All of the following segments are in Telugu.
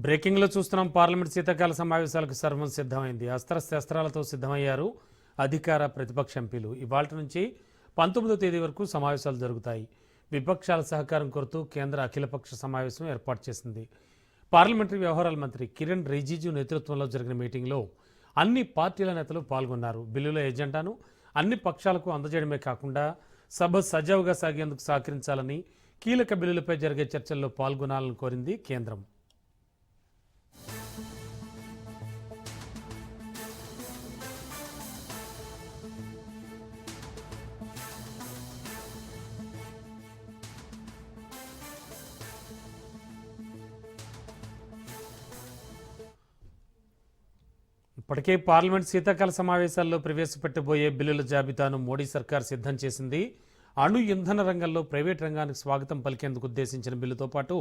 బ్రేకింగ్లో చూస్తున్నాం. పార్లమెంట్ శీతాకాల సమావేశాలకు సర్వం సిద్ధమైంది. అస్త్రశస్త్రాలతో సిద్ధమయ్యారు అధికార ప్రతిపక్ష ఎంపీలు. ఇవాళ నుంచి 19వ తేదీ వరకు సమావేశాలు జరుగుతాయి. విపక్షాల సహకారం కోరుతూ కేంద్ర అఖిలపక్ష సమావేశం ఏర్పాటు చేసింది. పార్లమెంటరీ వ్యవహారాల మంత్రి కిరణ్ రిజిజు నేతృత్వంలో జరిగిన మీటింగ్లో అన్ని పార్టీల నేతలు పాల్గొన్నారు. బిల్లుల ఎజెండాను అన్ని పక్షాలకు అందజేయడమే కాకుండా సభ సజావుగా సాగేందుకు సహకరించాలని, కీలక బిల్లులపై జరిగే చర్చల్లో పాల్గొనాలని కోరింది కేంద్రం. ఇప్పటికే పార్లమెంట్ శీతాకాల సమావేశాల్లో ప్రవేశపెట్టబోయే బిల్లుల జాబితాను మోడీ సర్కార్ సిద్ధం చేసింది. అణు ఇంధన రంగంలో ప్రైవేట్ రంగానికి స్వాగతం పలికేందుకు ఉద్దేశించిన బిల్లుతో పాటు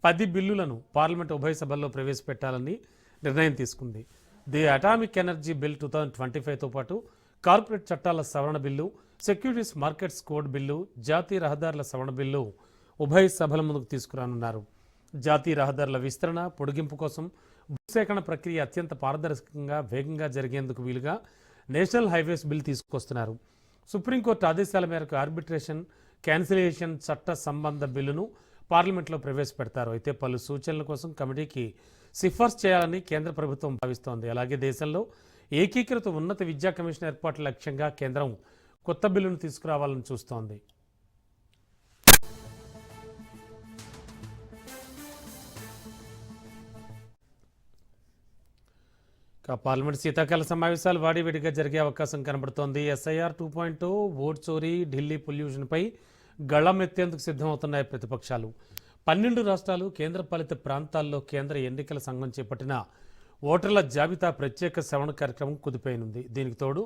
10 బిల్లులను పార్లమెంట్ ఉభయ సభల్లో ప్రవేశపెట్టాలని నిర్ణయం తీసుకుంది. ది అటామిక్ ఎనర్జీ బిల్ 2025తో పాటు కార్పొరేట్ చట్టాల సవరణ bill, securities markets code bill, జాతీయ రహదారుల సవరణ బిల్లు ఉభయ సభల ముందుకు తీసుకురానున్నారు. జాతీయ రహదారుల విస్తరణ, పొడిగింపు కోసం భూసేకరణ ప్రక్రియ అత్యంత పారదర్శకంగా, వేగంగా జరిగేందుకు వీలుగా నేషనల్ హైవేస్ బిల్ తీసుకొస్తున్నారు. సుప్రీంకోర్టు ఆదేశాల మేరకు ఆర్బిట్రేషన్, క్యాన్సిలేషన్ చట్ట సంబంధ బిల్లును పార్లమెంట్లో ప్రవేశపెడతారు. అయితే పలు సూచనల కోసం కమిటీకి సిఫార్సు చేయాలని కేంద్ర ప్రభుత్వం భావిస్తోంది. అలాగే దేశంలో ఏకీకృత ఉన్నత విద్యా కమిషన్ ఏర్పాటు లక్ష్యంగా కేంద్రం కొత్త బిల్లును తీసుకురావాలని చూస్తోంది. పార్లమెంట్ శీతాకాల సమావేశాలు వాడివేడిగా జరిగే అవకాశం కనబడుతోంది. ఎస్ఐఆర్ 2.0, ఓట్ చోరీ, ఢిల్లీ పొల్యూషన్పై గళం ఎత్తేందుకు సిద్ధమవుతున్నాయి ప్రతిపక్షాలు. 12 రాష్ట్రాలు, కేంద్రపాలిత ప్రాంతాల్లో కేంద్ర ఎన్నికల సంఘం చేపట్టిన ఓటర్ల జాబితా ప్రత్యేక శ్రవణ కార్యక్రమం కుదిపోయినుంది. దీనికి తోడు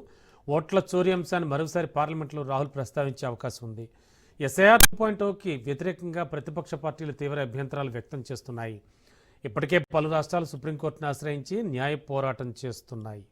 ఓట్ల చోరీ అంశాన్ని మరోసారి పార్లమెంట్లో రాహుల్ ప్రస్తావించే అవకాశం ఉంది. ఎస్ఐఆర్ 2.0కి వ్యతిరేకంగా ప్రతిపక్ష పార్టీలు తీవ్ర అభ్యంతరాలు వ్యక్తం చేస్తున్నాయి. ఇప్పటికే పలు రాష్ట్రాలు సుప్రీంకోర్టును ఆశ్రయించి న్యాయ పోరాటం చేస్తున్నాయి.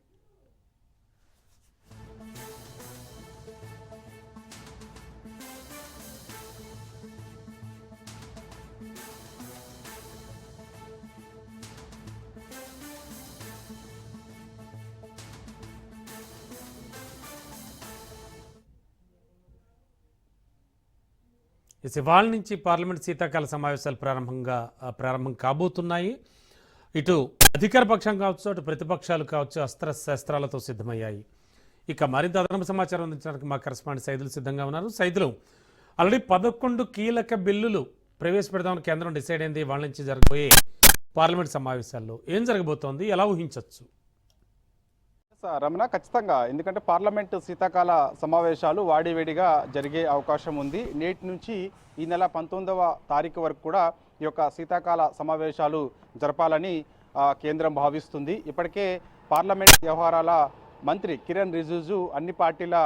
ఇవాళ నుంచి పార్లమెంట్ శీతాకాల సమావేశాలు ప్రారంభం కాబోతున్నాయి. ఇటు అధికార పక్షం కావచ్చు, అటు ప్రతిపక్షాలు కావచ్చు అస్త్రశస్త్రాలతో సిద్ధమయ్యాయి. ఇక మరింత అదనపు సమాచారం అందించడానికి మా కరెస్పాండెంట్ సైదులు సిద్ధంగా ఉన్నారు. సైదులు, ఆల్రెడీ 11 కీలక బిల్లులు ప్రవేశపెడదామని కేంద్రం డిసైడ్ అయింది. వాళ్ళ నుంచి జరగబోయే పార్లమెంట్ సమావేశాల్లో ఏం జరగబోతోంది, ఎలా ఊహించవచ్చు? రమణ, ఖచ్చితంగా. ఎందుకంటే పార్లమెంటు శీతాకాల సమావేశాలు వాడివేడిగా జరిగే అవకాశం ఉంది. నేటి నుంచి ఈ నెల 19వ తారీఖు వరకు కూడా ఈ యొక్క శీతాకాల సమావేశాలు జరపాలని కేంద్రం భావిస్తుంది. ఇప్పటికే పార్లమెంట్ వ్యవహారాల మంత్రి కిరణ్ రిజిజు అన్ని పార్టీల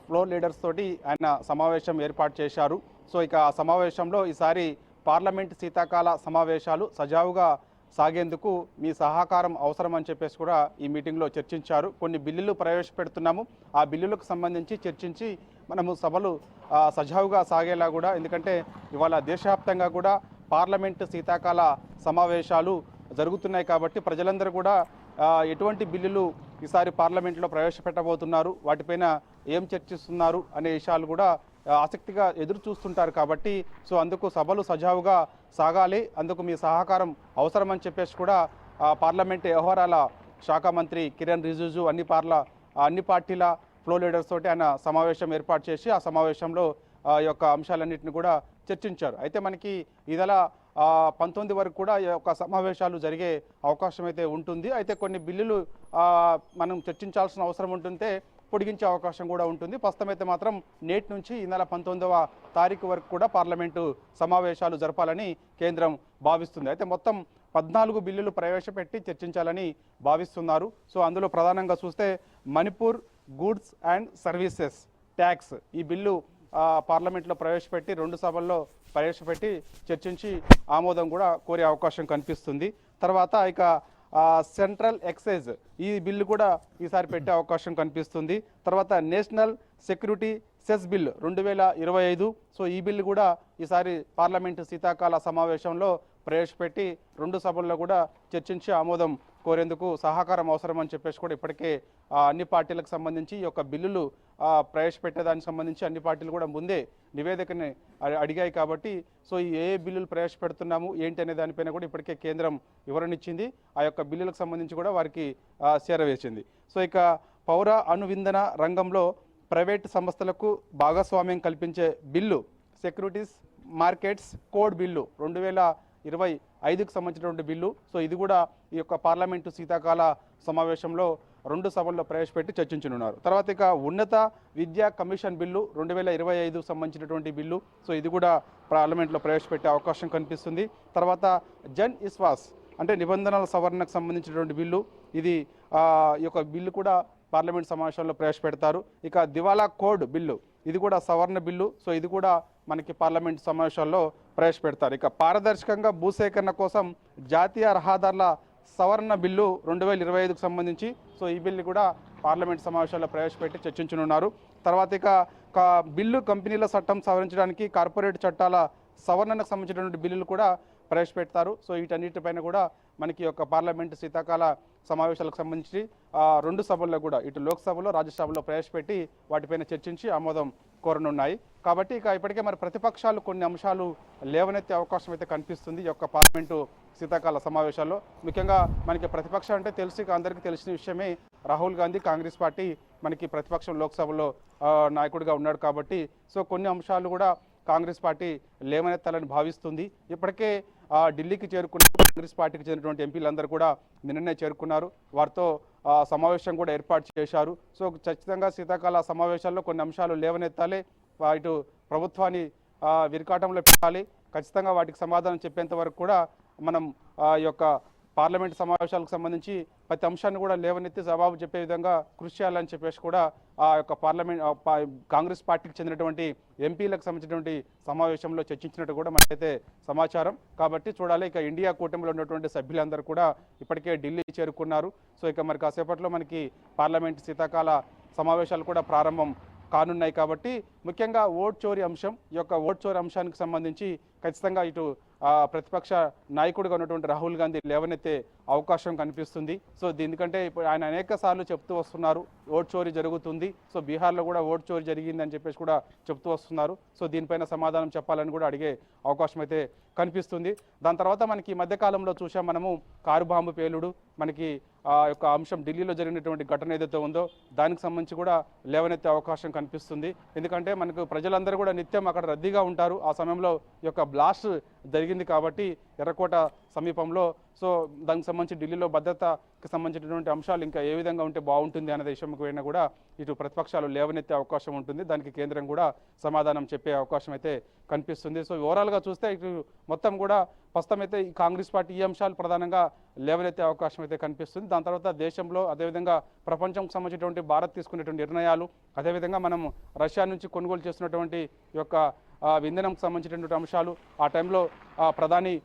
ఫ్లోర్ లీడర్స్ తోటి ఆయన సమావేశం ఏర్పాటు చేశారు. సో ఇక ఆ సమావేశంలో ఈసారి పార్లమెంట్ శీతాకాల సమావేశాలు సజావుగా సాగేందుకు మీ సహకారం అవసరం అని చెప్పేసి కూడా ఈ మీటింగ్లో చర్చించారు. కొన్ని బిల్లులు ప్రవేశపెడుతున్నాము, ఆ బిల్లులకు సంబంధించి చర్చించి మనము సభలు సజావుగా సాగేలా కూడా, ఎందుకంటే ఇవాళ దేశవ్యాప్తంగా కూడా పార్లమెంటు శీతాకాల సమావేశాలు జరుగుతున్నాయి కాబట్టి ప్రజలందరూ కూడా ఎటువంటి బిల్లులు ఈసారి పార్లమెంట్లో ప్రవేశపెట్టబోతున్నారు, వాటిపైన ఏం చర్చిస్తున్నారు అనే విషయాలు కూడా ఆసక్తిగా ఎదురు చూస్తుంటారు. కాబట్టి సో అందుకు సభలు సజావుగా సాగాలి, అందుకు మీ సహకారం అవసరమని చెప్పేసి కూడా పార్లమెంట్ వ్యవహారాల శాఖ మంత్రి కిరణ్ రిజిజు అన్ని పార్టీల ఫ్లో లీడర్స్ తోటి ఆయన సమావేశం ఏర్పాటు చేసి ఆ సమావేశంలో యొక్క అంశాలన్నింటినీ కూడా చర్చించారు. అయితే మనకి ఈ నెల 19 వరకు కూడా ఈ యొక్క సమావేశాలు జరిగే అవకాశం అయితే ఉంటుంది. అయితే కొన్ని బిల్లులు మనం చర్చించాల్సిన అవసరం ఉంటుంటే పొడిగించే అవకాశం కూడా ఉంటుంది. ప్రస్తుతం అయితే మాత్రం నేటి నుంచి ఈ నెల 19వ తారీఖు వరకు కూడా పార్లమెంటు సమావేశాలు జరపాలని కేంద్రం భావిస్తుంది. అయితే మొత్తం 14 బిల్లులు ప్రవేశపెట్టి చర్చించాలని భావిస్తున్నారు. సో అందులో ప్రధానంగా చూస్తే Manipur goods and services tax ఈ బిల్లు పార్లమెంట్లో ప్రవేశపెట్టి 2 సభల్లో ప్రవేశపెట్టి చర్చించి ఆమోదం కూడా కోరే అవకాశం కనిపిస్తుంది. తర్వాత ఇక సెంట్రల్ ఎక్సైజ్ ఈ బిల్లు కూడా ఈసారి పెట్టే అవకాశం కనిపిస్తుంది. తర్వాత national security cess bill 2025. So ఈ బిల్లు కూడా ఈసారి పార్లమెంటు శీతాకాల సమావేశంలో ప్రవేశపెట్టి 2 సభల్లో కూడా చర్చించి ఆమోదం కోరేందుకు సహకారం అవసరం అని చెప్పేసి కూడా ఇప్పటికే అన్ని పార్టీలకు సంబంధించి ఈ యొక్క బిల్లులు ప్రవేశపెట్టేదానికి సంబంధించి అన్ని పార్టీలు కూడా ముందే నివేదికని అడిగాయి కాబట్టి సో ఈ ఏ బిల్లులు ప్రవేశపెడుతున్నాము ఏంటి అనే దానిపైన కూడా ఇప్పటికే కేంద్రం వివరణ ఇచ్చింది. ఆ యొక్క బిల్లులకు సంబంధించి కూడా వారికి చేరవేసింది. సో ఇక పౌర అణువింధన రంగంలో ప్రైవేటు సంస్థలకు భాగస్వామ్యం కల్పించే bill securities markets code bill 2025కు సంబంధించినటువంటి బిల్లు. సో ఇది కూడా ఈ యొక్క పార్లమెంటు శీతాకాల సమావేశంలో 2 సభల్లో ప్రవేశపెట్టి చర్చించనున్నారు. తర్వాత ఇక ఉన్నత విద్యా కమిషన్ బిల్లు 2025కు సంబంధించినటువంటి బిల్లు. సో ఇది కూడా పార్లమెంట్లో ప్రవేశపెట్టే అవకాశం కనిపిస్తుంది. తర్వాత జన్ ఇస్వాస్ అంటే నిబంధనల సవరణకు సంబంధించినటువంటి బిల్లు, ఇది ఈ యొక్క బిల్లు కూడా పార్లమెంట్ సమావేశంలో ప్రవేశపెడతారు. ఇక దివాలా కోడ్ బిల్లు, ఇది కూడా సవరణ బిల్లు. సో ఇది కూడా మనకి పార్లమెంట్ సమావేశాల్లో ప్రవేశపెడతారు. ఇక పారదర్శకంగా భూసేకరణ కోసం జాతీయ రహదారుల సవరణ బిల్లు 2025కు సంబంధించి సో ఈ బిల్లు కూడా పార్లమెంట్ సమావేశాల్లో ప్రవేశపెట్టి చర్చించనున్నారు. తర్వాత ఇక బిల్లు కంపెనీల చట్టం సవరించడానికి కార్పొరేట్ చట్టాల సవరణకు సంబంధించినటువంటి బిల్లులు కూడా ప్రవేశపెడతారు. సో వీటన్నిటిపైన కూడా మనకి యొక్క పార్లమెంటు శీతాకాల సమావేశాలకు సంబంధించి 2 సభల్లో కూడా ఇటు లోక్సభలో రాజ్యసభలో ప్రవేశపెట్టి వాటిపైన చర్చించి ఆమోదం కోరనున్నాయి. కాబట్టి ఇక ఇప్పటికే మరి ప్రతిపక్షాలు కొన్ని అంశాలు లేవనెత్తే అవకాశం అయితే కనిపిస్తుంది ఈ యొక్క పార్లమెంటు శీతాకాల సమావేశాల్లో. ముఖ్యంగా మనకి ప్రతిపక్షం అంటే అందరికీ తెలిసిన విషయమే, రాహుల్ గాంధీ కాంగ్రెస్ పార్టీ మనకి ప్రతిపక్షం లోక్సభలో నాయకుడిగా ఉన్నాడు కాబట్టి సో కొన్ని అంశాలు కూడా కాంగ్రెస్ పార్టీ లేవనెత్తాలని భావిస్తుంది. ఇప్పటికే ఢిల్లీకి చేరుకున్న కాంగ్రెస్ పార్టీకి చెందినటువంటి ఎంపీలందరూ కూడా నిన్ననే చేరుకున్నారు. వారితో సమావేశం కూడా ఏర్పాటు చేశారు. సో ఖచ్చితంగా శీతాకాల సమావేశాల్లో కొన్ని అంశాలు లేవనెత్తాలి, ఇటు ప్రభుత్వాన్ని విరికాటంలో పెట్టాలి. ఖచ్చితంగా వాటికి సమాధానం చెప్పేంత వరకు కూడా మనం ఈ యొక్క పార్లమెంట్ సమావేశాలకు సంబంధించి ప్రతి అంశాన్ని కూడా లేవనెత్తి జవాబు చెప్పే విధంగా కృషి చేయాలని చెప్పేసి కూడా ఆ యొక్క కాంగ్రెస్ పార్టీకి చెందినటువంటి ఎంపీలకు సంబంధించినటువంటి సమావేశంలో చర్చించినట్టు కూడా మనకైతే సమాచారం. కాబట్టి చూడాలి, ఇక ఇండియా కూటమిలో ఉన్నటువంటి సభ్యులందరూ కూడా ఇప్పటికే ఢిల్లీ చేరుకున్నారు. సో ఇక మరి కాసేపట్లో మనకి పార్లమెంట్ శీతాకాల సమావేశాలు కూడా ప్రారంభం కానున్నాయి. కాబట్టి ముఖ్యంగా ఓట్ చోరీ అంశం, ఈ యొక్క ఓట్ చోరీ అంశానికి సంబంధించి ఖచ్చితంగా ఇటు ప్రతిపక్ష నాయకుడిగా ఉన్నటువంటి రాహుల్ గాంధీ లేవనెత్తే అవకాశం కనిపిస్తుంది. సో దీనికంటే ఇప్పుడు ఆయన అనేక సార్లు చెప్తూ వస్తున్నారు ఓట్ చోరీ జరుగుతుంది, సో బీహార్లో కూడా ఓట్ చోరీ జరిగిందని చెప్పేసి కూడా చెప్తూ వస్తున్నారు. సో దీనిపైన సమాధానం చెప్పాలని కూడా అడిగే అవకాశం అయితే కనిపిస్తుంది. దాని తర్వాత మనకి ఈ మధ్యకాలంలో చూసాం మనము కారు బాంబు పేలుడు, మనకి యొక్క అంశం ఢిల్లీలో జరిగినటువంటి ఘటన ఏదైతే ఉందో దానికి సంబంధించి కూడా లేవనెత్తే అవకాశం కనిపిస్తుంది. ఎందుకంటే మనకు ప్రజలందరూ కూడా నిత్యం అక్కడ రద్దీగా ఉంటారు. ఆ సమయంలో ఈ యొక్క బ్లాస్ట్ జరిగింది కాబట్టి ఎర్రకోట సమీపంలో. సో దానికి సంబంధించి ఢిల్లీలో భద్రతకు సంబంధించినటువంటి అంశాలు ఇంకా ఏ విధంగా ఉంటే బాగుంటుంది అనే విషయంకు పోయినా కూడా ఇటు ప్రతిపక్షాలు లేవనెత్తే అవకాశం ఉంటుంది. దానికి కేంద్రం కూడా సమాధానం చెప్పే అవకాశం అయితే కనిపిస్తుంది. సో ఓవరాల్గా చూస్తే ఇటు మొత్తం కూడా ప్రస్తుతం అయితే ఈ కాంగ్రెస్ పార్టీ ఈ అంశాలు ప్రధానంగా లేవనెత్తే అవకాశం అయితే కనిపిస్తుంది. దాని తర్వాత దేశంలో అదేవిధంగా ప్రపంచంకు సంబంధించినటువంటి భారత్ తీసుకునేటువంటి నిర్ణయాలు, అదేవిధంగా మనం రష్యా నుంచి కొనుగోలు చేస్తున్నటువంటి ఈ యొక్క ఇంధనంకు సంబంధించినటువంటి అంశాలు, ఆ టైంలో ప్రధాని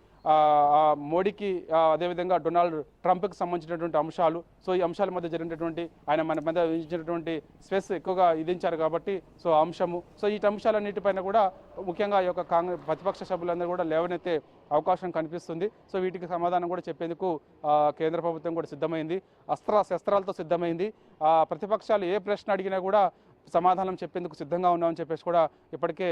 మోడీకి అదేవిధంగా డొనాల్డ్ ట్రంప్కి సంబంధించినటువంటి అంశాలు. సో ఈ అంశాల మధ్య జరిగినటువంటి ఆయన మన మధ్య విధించినటువంటి స్ట్రెస్ ఎక్కువగా విధించారు కాబట్టి సో అంశము. సో ఈ అంశాలన్నిటిపైన కూడా ముఖ్యంగా ఈ యొక్క ప్రతిపక్ష సభ్యులందరూ కూడా లేవనెత్తే అవకాశం కనిపిస్తుంది. సో వీటికి సమాధానం కూడా చెప్పేందుకు కేంద్ర ప్రభుత్వం కూడా సిద్ధమైంది, శస్త్రాలతో సిద్ధమైంది. ప్రతిపక్షాలు ఏ ప్రశ్న అడిగినా కూడా సమాధానం చెప్పేందుకు సిద్ధంగా ఉన్నామని చెప్పేసి కూడా ఇప్పటికే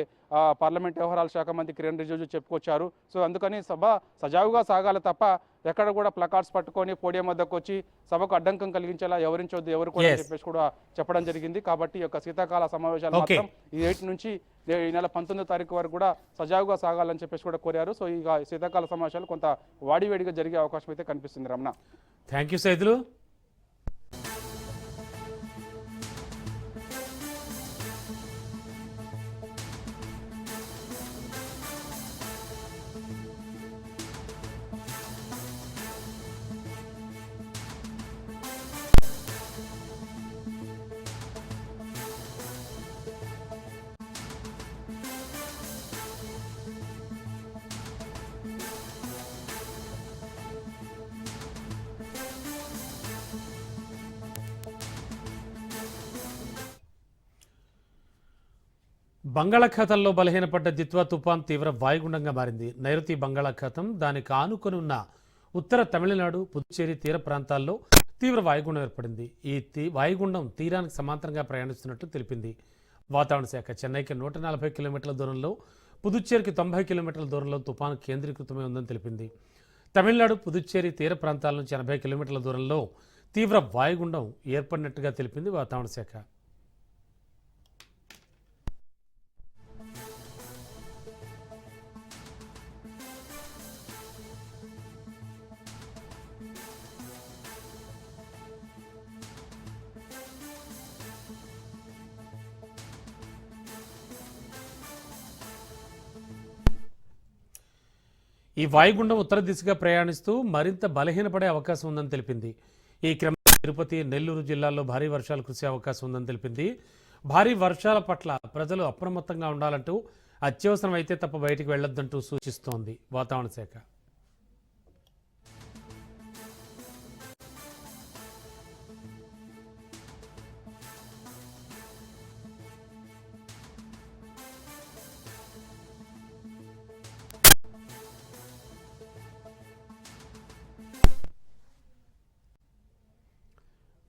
పార్లమెంట్ వ్యవహారాల శాఖ మంత్రి కిరణ్ రిజిజు చెప్పుకొచ్చారు. సో అందుకని సభ సజావుగా సాగాలి తప్ప ఎక్కడ కూడా ప్లకార్డ్స్ పట్టుకొని పోడియం వద్దకు వచ్చి సభకు అడ్డంకం కలిగించేలా ఎవరించొద్దు ఎవరు కూడా చెప్పేసి కూడా చెప్పడం జరిగింది. కాబట్టి ఈ యొక్క శీతాకాల సమావేశాలు మాత్రం ఈ 8 నుంచి ఈ నెల 19వ తారీఖు వరకు కూడా సజావుగా సాగాలని చెప్పేసి కూడా కోరారు. సో ఈ శీతాకాల సమావేశాలు కొంత వాడివేడిగా జరిగే అవకాశం అయితే కనిపిస్తుంది. Ramana, thank you Saidulu. బంగాళాఖాతంలో బలహీనపడ్డ దిత్వా తుఫాన్ తీవ్ర వాయుగుండంగా మారింది. నైరుతి బంగాళాఖాతం, దానికి ఆనుకొని ఉన్న ఉత్తర తమిళనాడు, పుదుచ్చేరి తీర ప్రాంతాల్లో తీవ్ర వాయుగుండం ఏర్పడింది. ఈ వాయుగుండం తీరానికి సమాంతరంగా ప్రయాణిస్తున్నట్లు తెలిపింది వాతావరణ శాఖ. చెన్నైకి 140 కిలోమీటర్ల దూరంలో, పుదుచ్చేరికి 90 కిలోమీటర్ల దూరంలో తుఫాను కేంద్రీకృతమై ఉందని తెలిపింది. తమిళనాడు, పుదుచ్చేరి తీర ప్రాంతాల నుంచి 80 కిలోమీటర్ల దూరంలో తీవ్ర వాయుగుండం ఏర్పడినట్టుగా తెలిపింది వాతావరణ శాఖ. ఈ వాయుగుండం ఉత్తర దిశగా ప్రయాణిస్తూ మరింత బలహీనపడే అవకాశం ఉందని తెలిపింది. ఈ క్రమంలో తిరుపతి, నెల్లూరు జిల్లాల్లో భారీ వర్షాలు కురిసే అవకాశం ఉందని తెలిపింది. భారీ వర్షాల పట్ల ప్రజలు అప్రమత్తంగా ఉండాలంటూ, అత్యవసరం అయితే తప్ప బయటికి వెళ్లొద్దంటూ సూచిస్తోంది వాతావరణ శాఖ.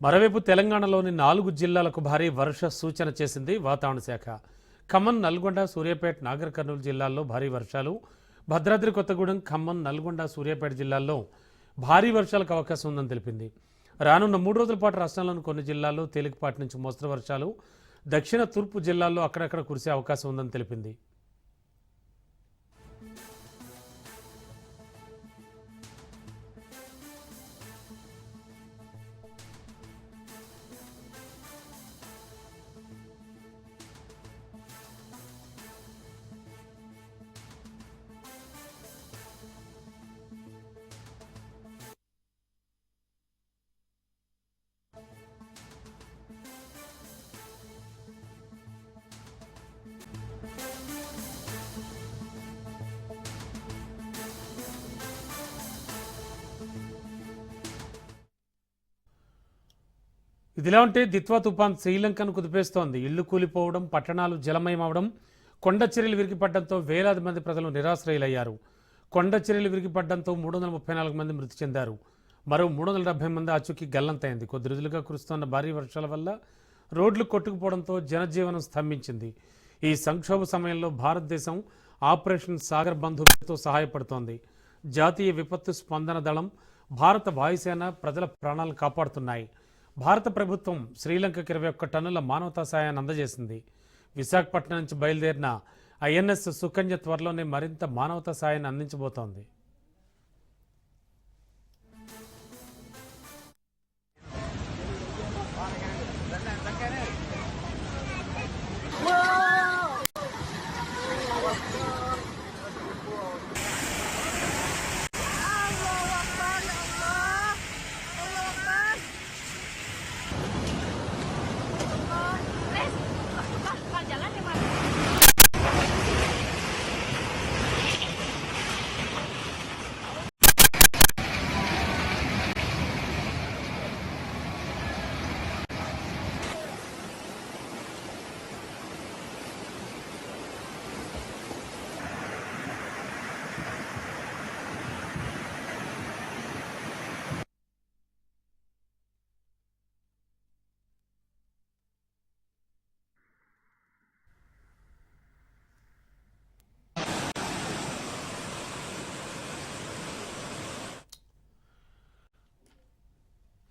మరోవైపు తెలంగాణలోని 4 జిల్లాలకు భారీ వర్ష సూచన చేసింది వాతావరణ శాఖ. ఖమ్మం, నల్గొండ, సూర్యాపేట, నాగర్ కర్నూలు జిల్లాల్లో భారీ వర్షాలు, భద్రాద్రి కొత్తగూడెం, ఖమ్మం, నల్గొండ, సూర్యాపేట జిల్లాల్లో భారీ వర్షాలకు అవకాశం ఉందని తెలిపింది. రానున్న 3 రోజుల పాటు రాష్ట్రంలోని కొన్ని జిల్లాల్లో తేలికపాటి నుంచి మోస్తరు వర్షాలు, దక్షిణ తూర్పు జిల్లాల్లో అక్కడక్కడ కురిసే అవకాశం ఉందని తెలిపింది. ఇదిలా ఉంటే దిత్వా తుఫాన్ శ్రీలంకను కుదిపేస్తోంది. ఇళ్లు కూలిపోవడం, పట్టణాలు జలమయమవడం, కొండ చర్యలు విరిగిపడడంతో వేలాది మంది ప్రజలు నిరాశ్రయులయ్యారు. కొండ చర్యలు విరిగిపడడంతో 334 మంది మృతి చెందారు. మరో 370 మంది ఆచూకీ గల్లంతైంది. కొద్ది రోజులుగా కురుస్తున్న భారీ వర్షాల వల్ల రోడ్లు కొట్టుకుపోవడంతో జనజీవనం స్తంభించింది. ఈ సంక్షోభ సమయంలో భారతదేశం ఆపరేషన్ సాగర్ బంధుతో సహాయపడుతోంది. జాతీయ విపత్తు స్పందన దళం, భారత వాయుసేన ప్రజల ప్రాణాలను కాపాడుతున్నాయి. భారత ప్రభుత్వం శ్రీలంకకు 21 టన్నుల మానవతా సాయాన్ని అందజేసింది. విశాఖపట్నం నుంచి బయలుదేరిన ఐఎన్ఎస్ సుకన్య త్వరలోనే మరింత మానవతా సాయాన్ని అందించబోతోంది.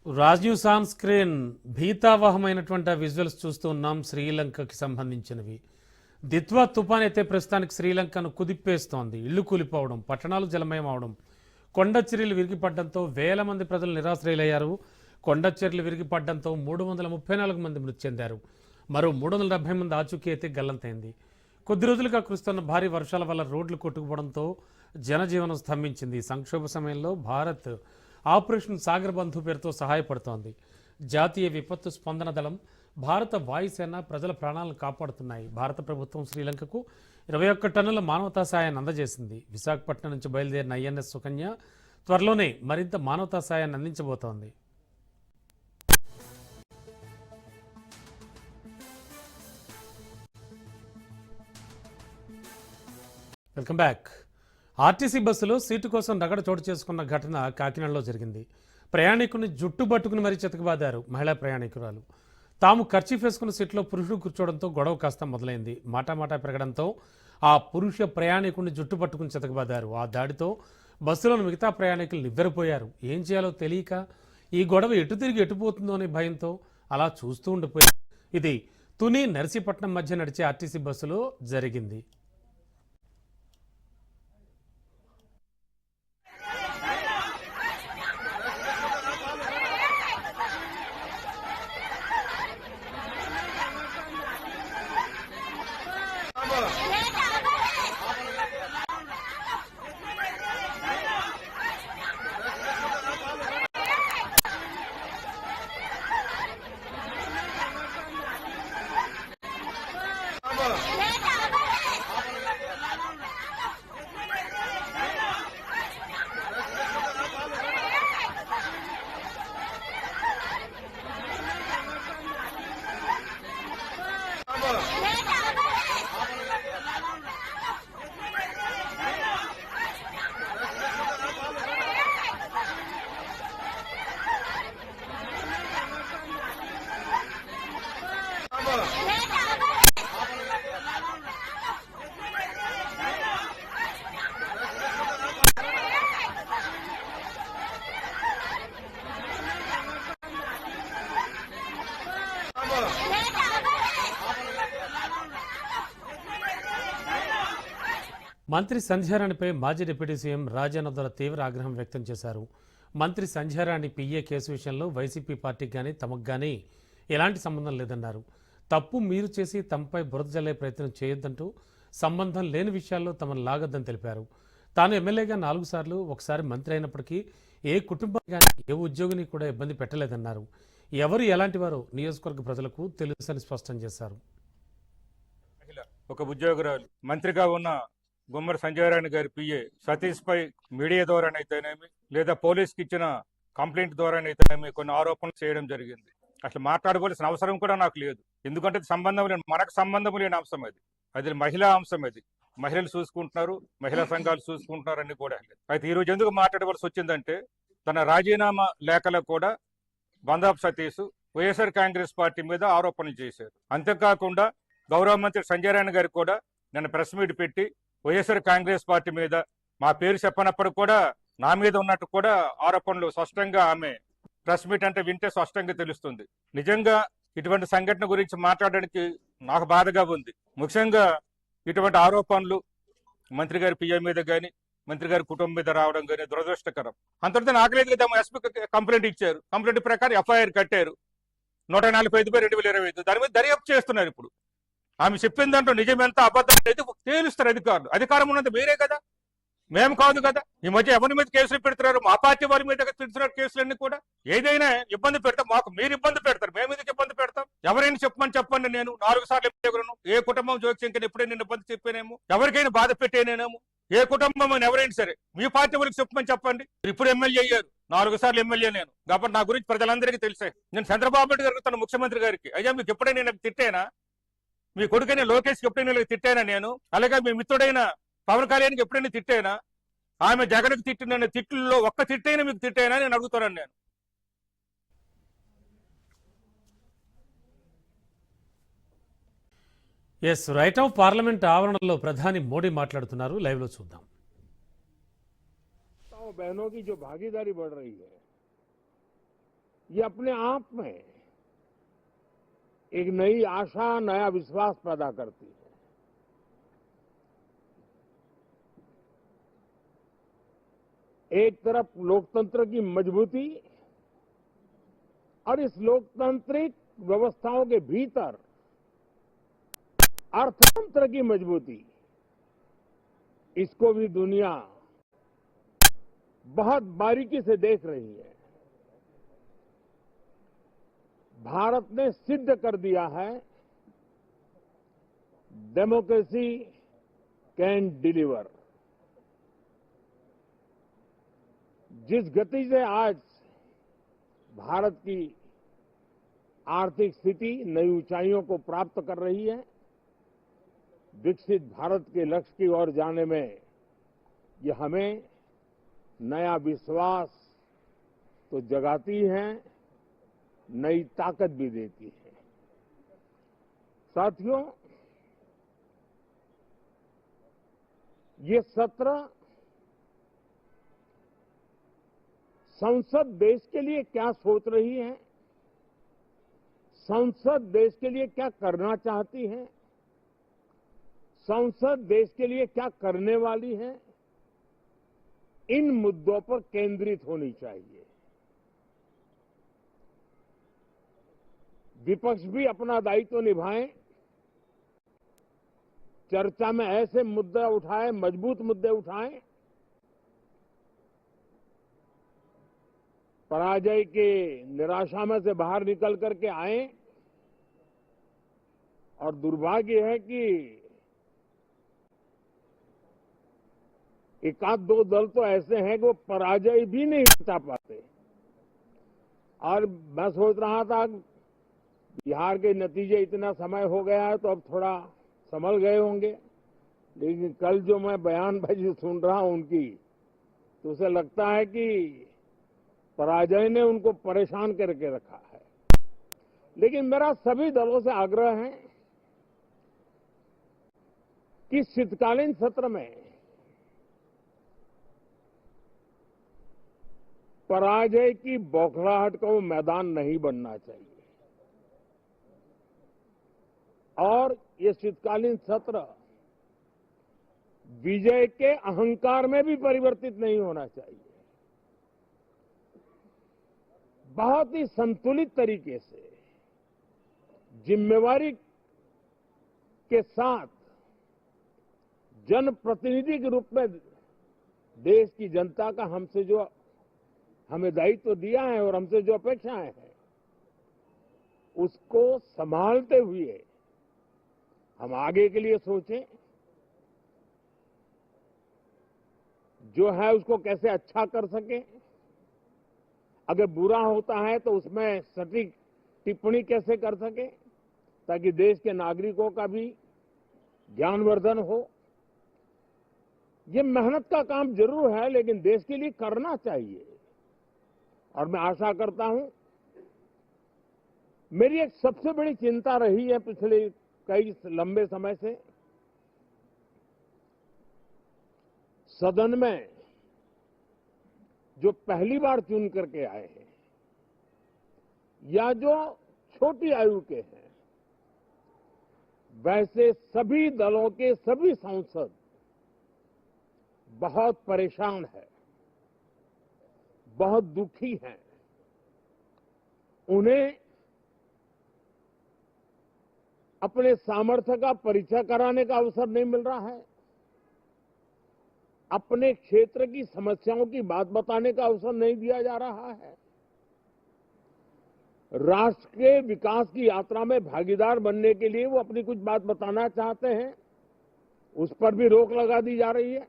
రాజ్ న్యూస్ ఆన్ స్క్రీన్ భీతావహమైనటువంటి విజువల్స్ చూస్తూ ఉన్నాం. శ్రీలంకకి సంబంధించినవి. దిత్వా తుఫాన్ అయితే ప్రస్తుతానికి శ్రీలంకను కుదిపేస్తోంది. ఇళ్లు కూలిపోవడం, పట్టణాలు జలమయం అవడం, కొండ చర్యలు విరిగిపడడంతో వేల మంది ప్రజలు నిరాశ్రయులయ్యారు. కొండ చర్యలు విరిగిపడడంతో 334 మంది మృతి చెందారు. మరో 370 మంది ఆచూకీ అయితే గల్లంతైంది. కొద్ది రోజులుగా కురుస్తున్న భారీ వర్షాల వల్ల రోడ్లు కొట్టుకుపోవడంతో జనజీవనం స్తంభించింది. సంక్షోభ సమయంలో భారత్ ఆపరేషన్ సాగర్ బంధు పేరుతో సహాయపడుతోంది. జాతీయ విపత్తు స్పందన దళం, భారత వాయుసేన ప్రజల ప్రాణాలను కాపాడుతున్నాయి. భారత ప్రభుత్వం శ్రీలంకకు 21 టన్నుల మానవతా సాయాన్ని అందజేసింది. విశాఖపట్నం నుంచి బయలుదేరిన ఐఎన్ఎస్ సుకన్య త్వరలోనే మరింత మానవతా సాయాన్ని అందించబోతోంది. Welcome back. ఆర్టీసీ బస్సులో సీటు కోసం రగడ చోటు చేసుకున్న ఘటన కాకినాడలో జరిగింది. ప్రయాణికుని జుట్టు పట్టుకుని మరీ చితకబాదారు మహిళా ప్రయాణికురాలు. తాము ఖర్చీఫ్ వేసుకున్న సీట్లో పురుషుడు కూర్చోవడంతో గొడవ కాస్త మొదలైంది. మాటామాటా పెరగడంతో ఆ పురుష ప్రయాణికుడిని జుట్టు పట్టుకుని చితకబాదారు. ఆ దాడితో బస్సులోని మిగతా ప్రయాణికులు నివ్వెరపోయారు. ఏం చేయాలో తెలియక ఈ గొడవ ఎటు తిరిగి ఎటుపోతుందో అనే భయంతో అలా చూస్తూ ఉండిపోయారు. ఇది తుని నర్సీపట్నం మధ్య నడిచే ఆర్టీసీ బస్సులో జరిగింది. మంత్రి సంధ్యారాణిపై మాజీ డిప్యూటీ సీఎం రాజానొద్దల తీవ్ర ఆగ్రహం వ్యక్తం చేశారు. మంత్రి సంధ్యారాణి పిఏ కేసు విషయంలో వైసీపీ పార్టీకి కానీ తమకు కానీ ఎలాంటి సంబంధం లేదన్నారు. తప్పు మీరు చేసి తమపై బురద జల్లే ప్రయత్నం చేయొద్దంటూ సంబంధం లేని విషయాల్లో తమను లాగొద్దని తెలిపారు. తాను ఎమ్మెల్యేగా 4 సార్లు ఒకసారి మంత్రి అయినప్పటికీ ఏ కుటుంబం కానీ ఏ ఉద్యోగిని కూడా ఇబ్బంది పెట్టలేదన్నారు. ఎవరు ఎలాంటి వారో నియోజకవర్గ ప్రజలకు తెలుసని స్పష్టం చేశారు. ఒక ఉద్యోగురాలు మంత్రిగా ఉన్న గుమ్మడి సంజయరాణి గారి పిఏ సతీష్ పై మీడియా ద్వారానైతేనేమి లేదా పోలీస్కి ఇచ్చిన కంప్లైంట్ ద్వారానైతేనేమి కొన్ని ఆరోపణలు చేయడం జరిగింది. అసలు మాట్లాడుకోవాల్సిన అవసరం కూడా నాకు లేదు. ఎందుకంటే సంబంధం లేని మనకు సంబంధం లేని అంశం అది మహిళా అంశం. మహిళలు చూసుకుంటున్నారు, మహిళా సంఘాలు చూసుకుంటున్నారు అని కూడా లేదు. అయితే ఈ రోజు ఎందుకు మాట్లాడవలసి వచ్చిందంటే తన రాజీనామా లేఖలో కూడా బందాపు సతీష్ వైఎస్ఆర్ కాంగ్రెస్ పార్టీ మీద ఆరోపణలు చేశారు. అంతేకాకుండా గౌరవ మంత్రి సంజయరాణి గారు కూడా నిన్న ప్రెస్ మీట్ పెట్టి వైఎస్ఆర్ కాంగ్రెస్ పార్టీ మీద మా పేరు చెప్పనప్పుడు కూడా నా మీద ఉన్నట్టు కూడా ఆరోపణలు స్పష్టంగా ఆమె ప్రెస్ మీట్ అంటే వింటే స్పష్టంగా తెలుస్తుంది. నిజంగా ఇటువంటి సంఘటన గురించి మాట్లాడడానికి నాకు బాధగా ఉంది. ముఖ్యంగా ఇటువంటి ఆరోపణలు మంత్రి గారి పిఏ మీద కానీ మంత్రి గారి కుటుంబం మీద రావడం కానీ దురదృష్టకరం. అంతటితో నాకలేదు కదా ఎస్పీ కంప్లైంట్ ఇచ్చారు. కంప్లైంట్ ప్రకారం ఎఫ్ఐఆర్ కట్టారు 145/2025. దాని మీద దర్యాప్తు చేస్తున్నారు. ఇప్పుడు ఆమె చెప్పిన దాంట్లో నిజమెంత అబద్ధం అనేది తేలుస్తారు అధికారులు. అధికారం ఉన్నది మీరే కదా, మేము కాదు కదా. ఈ మధ్య ఎవరి మీద కేసులు పెడుతున్నారు? మా పార్టీ వారి మీద పెడుతున్నారు కేసులన్నీ కూడా. ఏదైనా ఇబ్బంది పెడతాం, మాకు మీరు ఇబ్బంది పెడతారు, మేము ఎందుకు ఇబ్బంది పెడతాం? ఎవరైనా చెప్పండి. నేను 4 సార్లు ఎమ్మెల్యేను. ఏ కుటుంబం జోక్యం కింద ఎప్పుడైనా నేను ఇబ్బంది చెప్పానేమో, ఎవరికైనా బాధ పెట్టేనేమో, ఏ కుటుంబం ఎవరైనా సరే మీ పార్టీ వారికి చెప్పండి. ఇప్పుడు ఎమ్మెల్యే అయ్యారు, 4 సార్లు ఎమ్మెల్యే నేను కాబట్టి నా గురించి ప్రజలందరికీ తెలిసే. నేను చంద్రబాబు నాయుడు గారికి, తన ముఖ్యమంత్రి గారికి, అయ్యా మీకు ఎప్పుడైనా నేను తిట్టానా? మీ కొడుకైనా లోకేష్కి ఎప్పుడైనా తిట్టానా నేను? అలాగే మీ మిత్రుడైన పవన్ కళ్యాణ్కి ఎప్పుడైనా తిట్టానా? ఆమె జగన్కి తిట్టిన తిట్లలో ఒక్క తిట్టైనా మీకు తిట్టానా నేను అడుగుతున్నాను నేను. ఎస్ రైట్ ఆఫ్ పార్లమెంట్ ఆవరణలో ప్రధాని మోడీ మాట్లాడుతున్నారు. లైవ్ లో చూద్దాం. बहनों की जो भागीदारी बढ़ रही है ये अपने आप में एक नई आशा, नया विश्वास पैदा करती है। एक तरफ लोकतंत्र की मजबूती और इस लोकतांत्रिक व्यवस्थाओं के भीतर अर्थतंत्र की मजबूती, इसको भी दुनिया बहुत बारीकी से देख रही है। भारत ने सिद्ध कर दिया है डेमोक्रेसी कैन डिलीवर। जिस गति से आज भारत की आर्थिक स्थिति नई ऊंचाइयों को प्राप्त कर रही है, विकसित भारत के लक्ष्य की ओर जाने में ये हमें नया विश्वास तो जगाती है, नई ताकत भी देती है। साथियों, ये सत्र संसद देश के लिए क्या सोच रही है, संसद देश के लिए क्या करना चाहती है, संसद देश के लिए क्या करने वाली है, इन मुद्दों पर केंद्रित होनी चाहिए। विपक्ष भी अपना दायित्व निभाएं, चर्चा में ऐसे मुद्दे उठाएं, मजबूत मुद्दे उठाएं, पराजय के निराशा में से बाहर निकल करके आए। और दुर्भाग्य है कि एक आध दो दल तो ऐसे हैं कि वो पराजय भी नहीं बचा पाते। और मैं सोच रहा था बिहार के नतीजे इतना समय हो गया है तो अब थोड़ा संभल गए होंगे, लेकिन कल जो मैं बयानबाजी सुन रहा हूं उनकी, तो उसे लगता है कि पराजय ने उनको परेशान करके रखा है। लेकिन मेरा सभी दलों से आग्रह है कि शीतकालीन सत्र में पराजय की बौखलाहट का वो मैदान नहीं बनना चाहिए और ये शीतकालीन सत्र विजय के अहंकार में भी परिवर्तित नहीं होना चाहिए। बहुत ही संतुलित तरीके से जिम्मेवारी के साथ जनप्रतिनिधि के रूप में देश की जनता का हमसे जो हमें दायित्व दिया है और हमसे जो अपेक्षाएं हैं उसको संभालते हुए हम आगे के लिए सोचें, जो है उसको कैसे अच्छा कर सकें। अगर बुरा होता है तो उसमें सटीक टिप्पणी कैसे कर सके ताकि देश के नागरिकों का भी ज्ञानवर्धन हो। ये मेहनत का काम जरूर है लेकिन देश के लिए करना चाहिए। और मैं आशा करता हूं, मेरी एक सबसे बड़ी चिंता रही है पिछले कई लंबे समय से, सदन में जो पहली बार चुन करके आए हैं या जो छोटी आयु के हैं, वैसे सभी दलों के सभी सांसद बहुत परेशान हैं, बहुत दुखी हैं। उन्हें अपने सामर्थ्य का परिचय कराने का अवसर नहीं मिल रहा है, अपने क्षेत्र की समस्याओं की बात बताने का अवसर नहीं दिया जा रहा है। राष्ट्र के विकास की यात्रा में भागीदार बनने के लिए वो अपनी कुछ बात बताना चाहते हैं, उस पर भी रोक लगा दी जा रही है।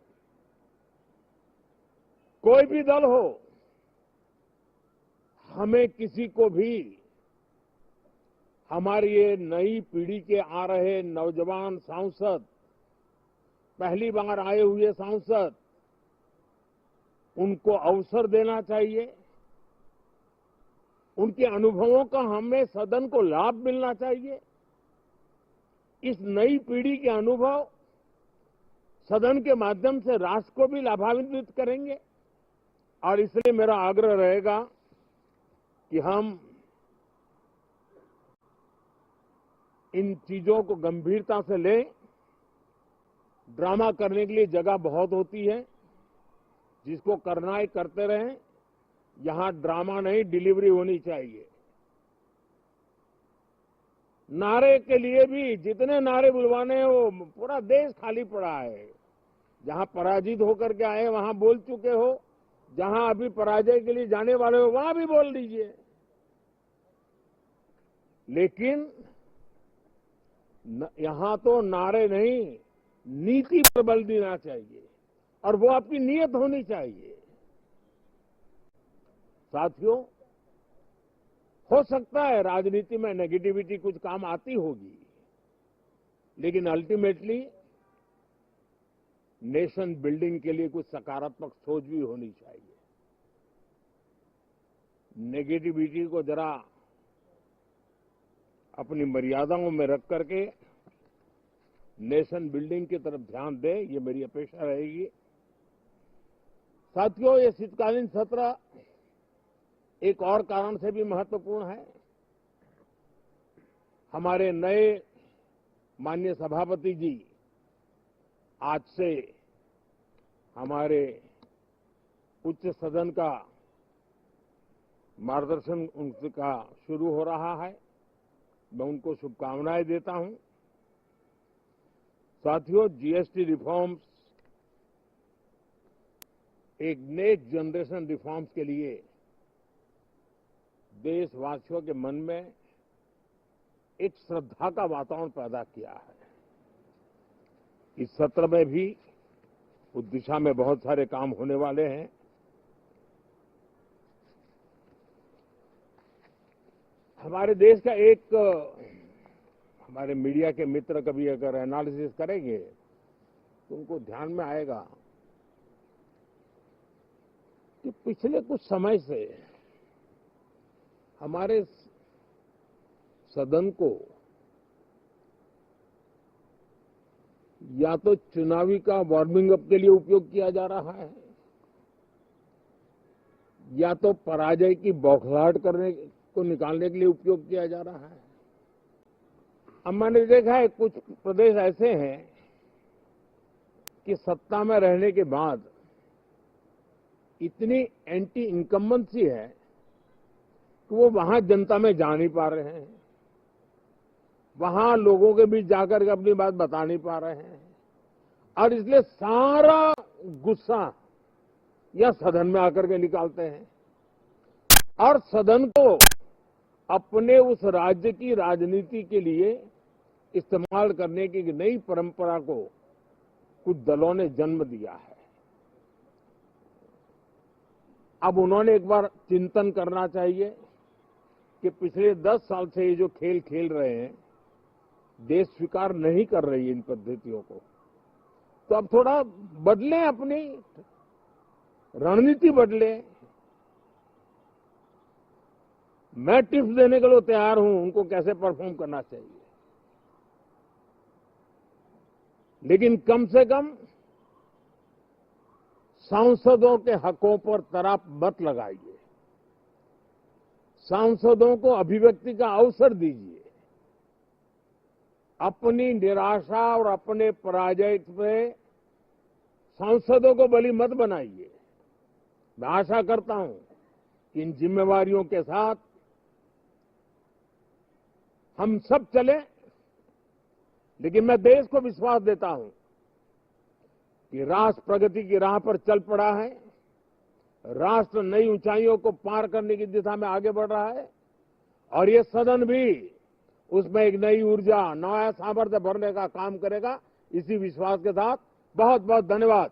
कोई भी दल हो, हमें किसी को भी हमारी ये नई पीढ़ी के आ रहे नौजवान सांसद, पहली बार आए हुए सांसद, उनको अवसर देना चाहिए। उनके अनुभवों का हमें सदन को लाभ मिलना चाहिए। इस नई पीढ़ी के अनुभव सदन के माध्यम से राष्ट्र को भी लाभान्वित करेंगे। और इसलिए मेरा आग्रह रहेगा कि हम इन चीजों को गंभीरता से लें। ड्रामा करने के लिए जगह बहुत होती है, जिसको करना है करते रहें। यहां ड्रामा नहीं, डिलीवरी होनी चाहिए। नारे के लिए भी जितने नारे बुलवाने हैं वो पूरा देश खाली पड़ा है। जहां पराजित होकर के आए वहां बोल चुके हो, जहां अभी पराजय के लिए जाने वाले हो वहां भी बोल दीजिए। लेकिन यहां तो नारे नहीं, नीति पर बल देना चाहिए और वो आपकी नीयत होनी चाहिए। साथियों, हो सकता है राजनीति में नेगेटिविटी कुछ काम आती होगी, लेकिन अल्टीमेटली नेशन बिल्डिंग के लिए कुछ सकारात्मक सोच भी होनी चाहिए। नेगेटिविटी को जरा अपनी मर्यादाओं में रख करके नेशन बिल्डिंग की तरफ ध्यान दें, ये मेरी अपेक्षा रहेगी। साथियों, ये शीतकालीन सत्र एक और कारण से भी महत्वपूर्ण है। हमारे नए माननीय सभापति जी आज से हमारे उच्च सदन का मार्गदर्शन उनका शुरू हो रहा है। मैं उनको शुभकामनाएं देता हूं। साथियों, जीएसटी रिफॉर्म्स एक नेक्स्ट जनरेशन रिफॉर्म्स के लिए देशवासियों के मन में एक श्रद्धा का वातावरण पैदा किया है। इस सत्र में भी उस दिशा में बहुत सारे काम होने वाले हैं। हमारे देश का एक हमारे मीडिया के मित्र कभी अगर एनालिसिस करेंगे तो उनको ध्यान में आएगा कि पिछले कुछ समय से हमारे सदन को या तो चुनावी का वार्मिंग अप के लिए उपयोग किया जा रहा है, या तो पराजय की बौखलाहट करने को निकालने के लिए उपयोग किया जा रहा है। अब मैंने देखा है कुछ प्रदेश ऐसे हैं कि सत्ता में रहने के बाद इतनी एंटी इनकम्बेंसी है कि वो वहां जनता में जा नहीं पा रहे हैं, वहां लोगों के बीच जाकर के अपनी बात बता नहीं पा रहे हैं, और इसलिए सारा गुस्सा या सदन में आकर के निकालते हैं और सदन को अपने उस राज्य की राजनीति के लिए इस्तेमाल करने की नई परंपरा को कुछ दलों ने जन्म दिया है। अब उन्होंने एक बार चिंतन करना चाहिए कि पिछले 10 साल से ये जो खेल खेल रहे हैं, देश स्वीकार नहीं कर रही है इन पद्धतियों को, तो अब थोड़ा बदलें, अपनी रणनीति बदलें। मैं टिप्स देने के लिए तैयार हूं उनको कैसे परफॉर्म करना चाहिए, लेकिन कम से कम सांसदों के हकों पर तराप मत लगाइए, सांसदों को अभिव्यक्ति का अवसर दीजिए, अपनी निराशा और अपने पराजय पे सांसदों को बलि मत बनाइए। मैं आशा करता हूं कि इन जिम्मेवारियों के साथ हम सब चले, लेकिन मैं देश को विश्वास देता हूं कि राष्ट्र प्रगति की राह पर चल पड़ा है, राष्ट्र नई ऊंचाइयों को पार करने की दिशा में आगे बढ़ रहा है, और ये सदन भी उसमें एक नई ऊर्जा, नया सामर्थ्य भरने का काम करेगा। इसी विश्वास के साथ बहुत बहुत धन्यवाद।